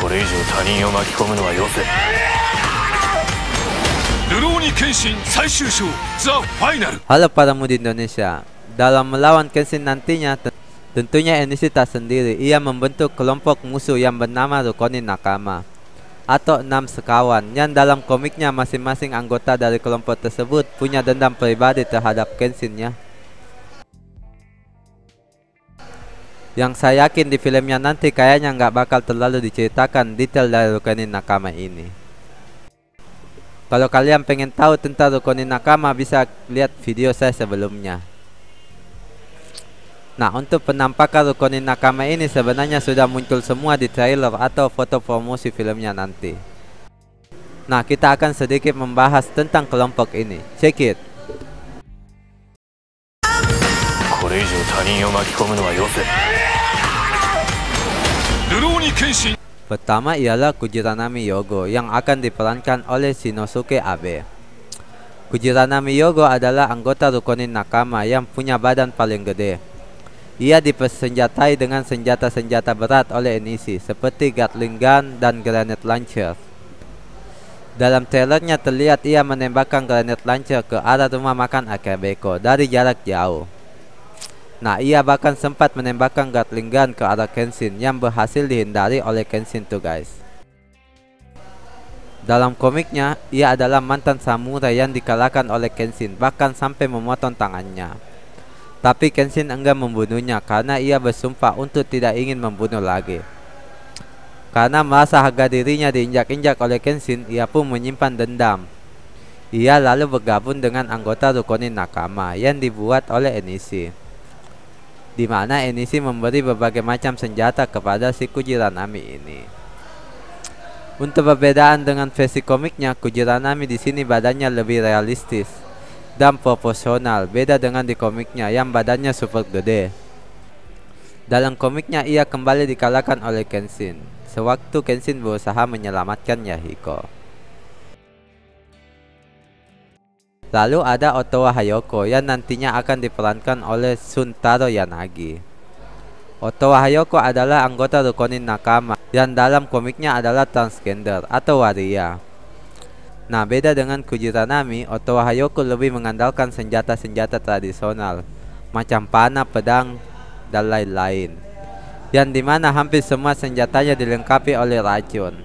これ以上他人を巻き込むのはよせ。Rurouni Kenshin 最終章 The Final. Halo para muda Indonesia. Dalam melawan Kenshin nantinya, tentunya Enishi tak sendiri. Ia membentuk kelompok musuh yang bernama Ronin Nakama atau 6 sekawan, yang dalam komiknya masing-masing anggota dari kelompok tersebut punya dendam pribadi terhadap Kenshin ya. Yang saya yakin di filmnya nanti kayaknya nggak bakal terlalu diceritakan detail dari Ronin Nakama ini. Kalau kalian pengen tahu tentang Ronin Nakama bisa lihat video saya sebelumnya. Nah, untuk penampakan Ronin Nakama ini sebenarnya sudah muncul semua di trailer atau foto promosi filmnya nanti. Nah, kita akan sedikit membahas tentang kelompok ini. Check it. Pertama ialah Kujiranami Yogo yang akan diperankan oleh Shinosuke Abe. Kujiranami Yogo adalah anggota Ronin Nakama yang punya badan paling gede. Ia dipersenjatai dengan senjata-senjata berat oleh Enishi seperti Gatling Gun dan Granate Launcher. Dalam trailernya terlihat ia menembakkan Granate Launcher ke arah rumah makan Akebeko dari jarak jauh. Nah, ia bahkan sempat menembakkan Gatling Gun ke arah Kenshin yang berhasil dihindari oleh Kenshin tuh guys. Dalam komiknya, ia adalah mantan samurai yang dikalahkan oleh Kenshin, bahkan sampai memotong tangannya. Tapi Kenshin enggan membunuhnya karena ia bersumpah untuk tidak ingin membunuh lagi. Karena merasa harga dirinya diinjak-injak oleh Kenshin, ia pun menyimpan dendam. Ia lalu bergabung dengan anggota Ronin Nakama yang dibuat oleh Enishi, di mana Enishi memberi berbagai macam senjata kepada si Kujiranami ini. Untuk perbedaan dengan versi komiknya, Kujiranami di sini badannya lebih realistis dan proporsional, beda dengan di komiknya yang badannya super gede. Dalam komiknya ia kembali dikalahkan oleh Kenshin sewaktu Kenshin berusaha menyelamatkan Yahiko. Lalu ada Otowa Hayoko yang nantinya akan diperankan oleh Shuntaro Yanagi. Otowa Hayoko adalah anggota Ronin Nakama yang dalam komiknya adalah transgender atau waria. Nah, beda dengan Kujiranami, Otowa Hayoko lebih mengandalkan senjata-senjata tradisional macam panah, pedang, dan lain-lain, yang dimana hampir semua senjatanya dilengkapi oleh racun.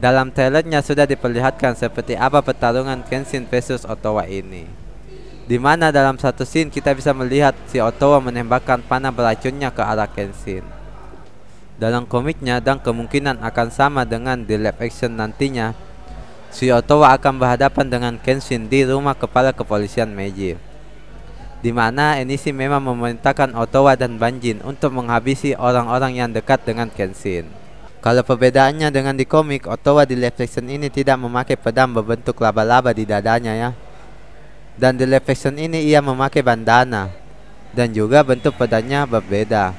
Dalam trailernya sudah diperlihatkan seperti apa pertarungan Kenshin versus Otowa ini, dimana dalam satu scene kita bisa melihat si Otowa menembakkan panah beracunnya ke arah Kenshin. Dalam komiknya dan kemungkinan akan sama dengan di live action nantinya, si Otowa akan berhadapan dengan Kenshin di rumah kepala kepolisian Meiji, dimana Enishi memang memerintahkan Otowa dan Banjin untuk menghabisi orang-orang yang dekat dengan Kenshin. Kalau perbedaannya dengan di komik, Otowa di live action ini tidak memakai pedang berbentuk laba-laba di dadanya ya. Dan di live action ini ia memakai bandana, dan juga bentuk pedangnya berbeda.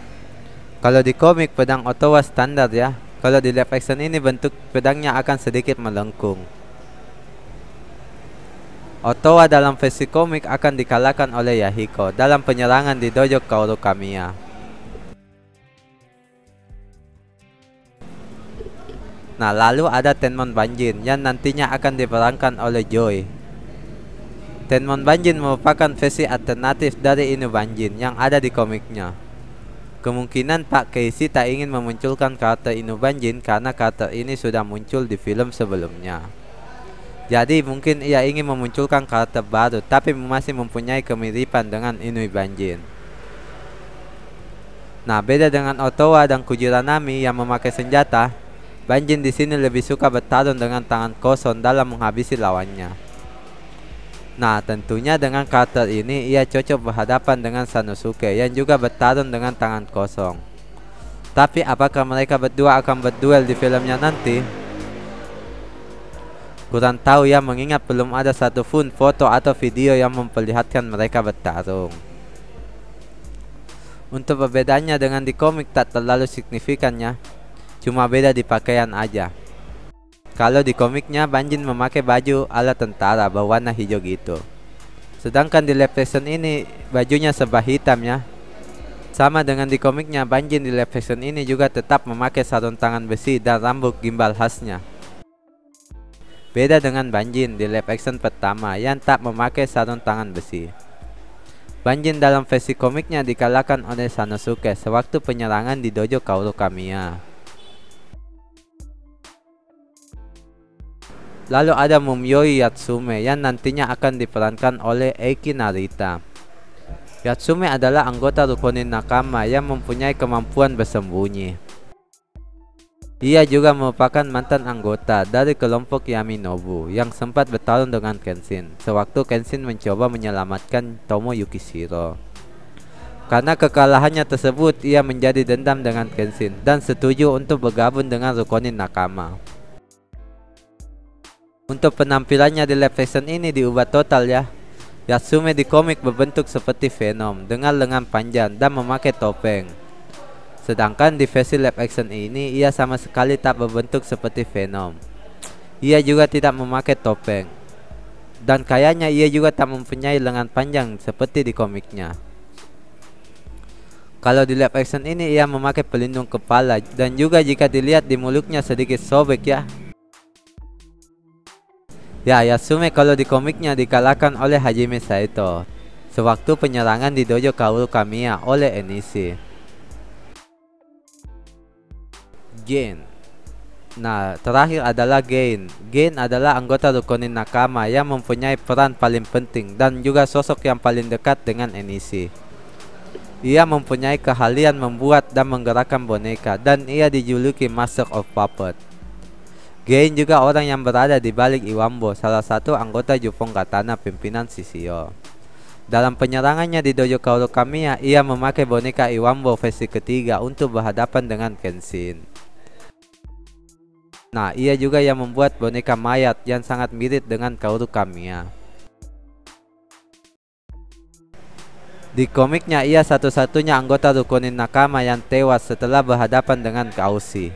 Kalau di komik pedang Otowa standar ya. Kalau di live action ini bentuk pedangnya akan sedikit melengkung. Otowa dalam versi komik akan dikalahkan oleh Yahiko dalam penyerangan di dojo Kaoru Kamiya. Nah, lalu ada Tenmon Banjin yang nantinya akan diperankan oleh Joy. Tenmon Banjin merupakan versi alternatif dari Inu Banjin yang ada di komiknya. Kemungkinan Pak Keishi tak ingin memunculkan karakter Inu Banjin karena karakter ini sudah muncul di film sebelumnya. Jadi mungkin ia ingin memunculkan karakter baru tapi masih mempunyai kemiripan dengan Inu Banjin. Nah, beda dengan Otowa dan Kujiranami yang memakai senjata, Banjin di sini lebih suka bertarung dengan tangan kosong dalam menghabisi lawannya. Nah, tentunya dengan karakter ini ia cocok berhadapan dengan Sanosuke yang juga bertarung dengan tangan kosong. Tapi apakah mereka berdua akan berduel di filmnya nanti? Kurang tahu ya, mengingat belum ada satupun foto atau video yang memperlihatkan mereka bertarung. Untuk perbedaannya dengan di komik tak terlalu signifikan ya. Cuma beda di pakaian aja. Kalau di komiknya Banjin memakai baju ala tentara berwarna hijau gitu. Sedangkan di live action ini bajunya serba hitam ya. Sama dengan di komiknya, Banjin di live action ini juga tetap memakai sarung tangan besi dan rambut gimbal khasnya. Beda dengan Banjin di live action pertama yang tak memakai sarung tangan besi. Banjin dalam versi komiknya dikalahkan oleh Sanosuke sewaktu penyerangan di dojo Kaoru Kamiya. Lalu ada Mumyoi Yatsume yang nantinya akan diperankan oleh Eiki Narita. Yatsume adalah anggota Rukonin Nakama yang mempunyai kemampuan bersembunyi. Ia juga merupakan mantan anggota dari kelompok Yaminobu yang sempat bertarung dengan Kenshin sewaktu Kenshin mencoba menyelamatkan Tomo Yukishiro. Karena kekalahannya tersebut, ia menjadi dendam dengan Kenshin dan setuju untuk bergabung dengan Rukonin Nakama. Untuk penampilannya di live action ini diubah total ya. Yatsume di komik berbentuk seperti Venom dengan lengan panjang dan memakai topeng. Sedangkan di versi live action ini ia sama sekali tak berbentuk seperti Venom. Ia juga tidak memakai topeng. Dan kayaknya ia juga tak mempunyai lengan panjang seperti di komiknya. Kalau di live action ini ia memakai pelindung kepala dan juga jika dilihat di mulutnya sedikit sobek ya. Ya, Yatsume kalau di komiknya dikalahkan oleh Hajime Saito sewaktu penyerangan di dojo Kaoru Kamiya oleh Enishi. Gen. Nah, terakhir adalah Gen. Gen adalah anggota Rukonin Nakama yang mempunyai peran paling penting dan juga sosok yang paling dekat dengan Enishi. Ia mempunyai keahlian membuat dan menggerakkan boneka dan ia dijuluki Master of Puppet. Gen juga orang yang berada di balik Iwambo, salah satu anggota Jupong Katana pimpinan Shishio. Dalam penyerangannya di dojo Kaoru Kamiya, ia memakai boneka Iwambo versi ketiga untuk berhadapan dengan Kenshin. Nah, ia juga yang membuat boneka mayat yang sangat mirip dengan Kaoru Kamiya. Di komiknya, ia satu-satunya anggota Rukonin Nakama yang tewas setelah berhadapan dengan Kaushi.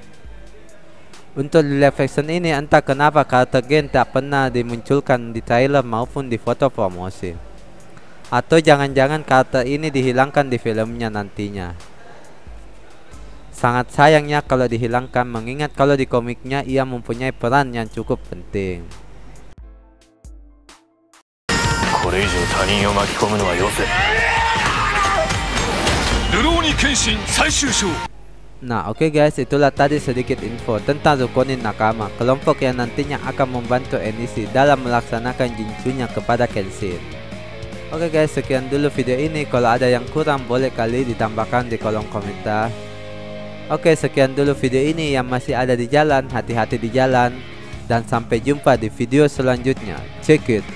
Untuk di live action ini entah kenapa karakter Gen tak pernah dimunculkan di trailer maupun di foto promosi. Atau jangan-jangan karakter ini dihilangkan di filmnya nantinya. Sangat sayangnya kalau dihilangkan mengingat kalau di komiknya ia mempunyai peran yang cukup penting. これ以上他人を巻き込むのはよせ。ルローニケンシン最終章。 Nah, oke guys, itulah tadi sedikit info tentang Rukonin Nakama, kelompok yang nantinya akan membantu Enishi dalam melaksanakan Jinchunnya kepada Kenshin. Oke guys, sekian dulu video ini. Kalau ada yang kurang boleh kali ditambahkan di kolom komentar. Oke, sekian dulu video ini. Yang masih ada di jalan, hati-hati di jalan. Dan sampai jumpa di video selanjutnya. Check it.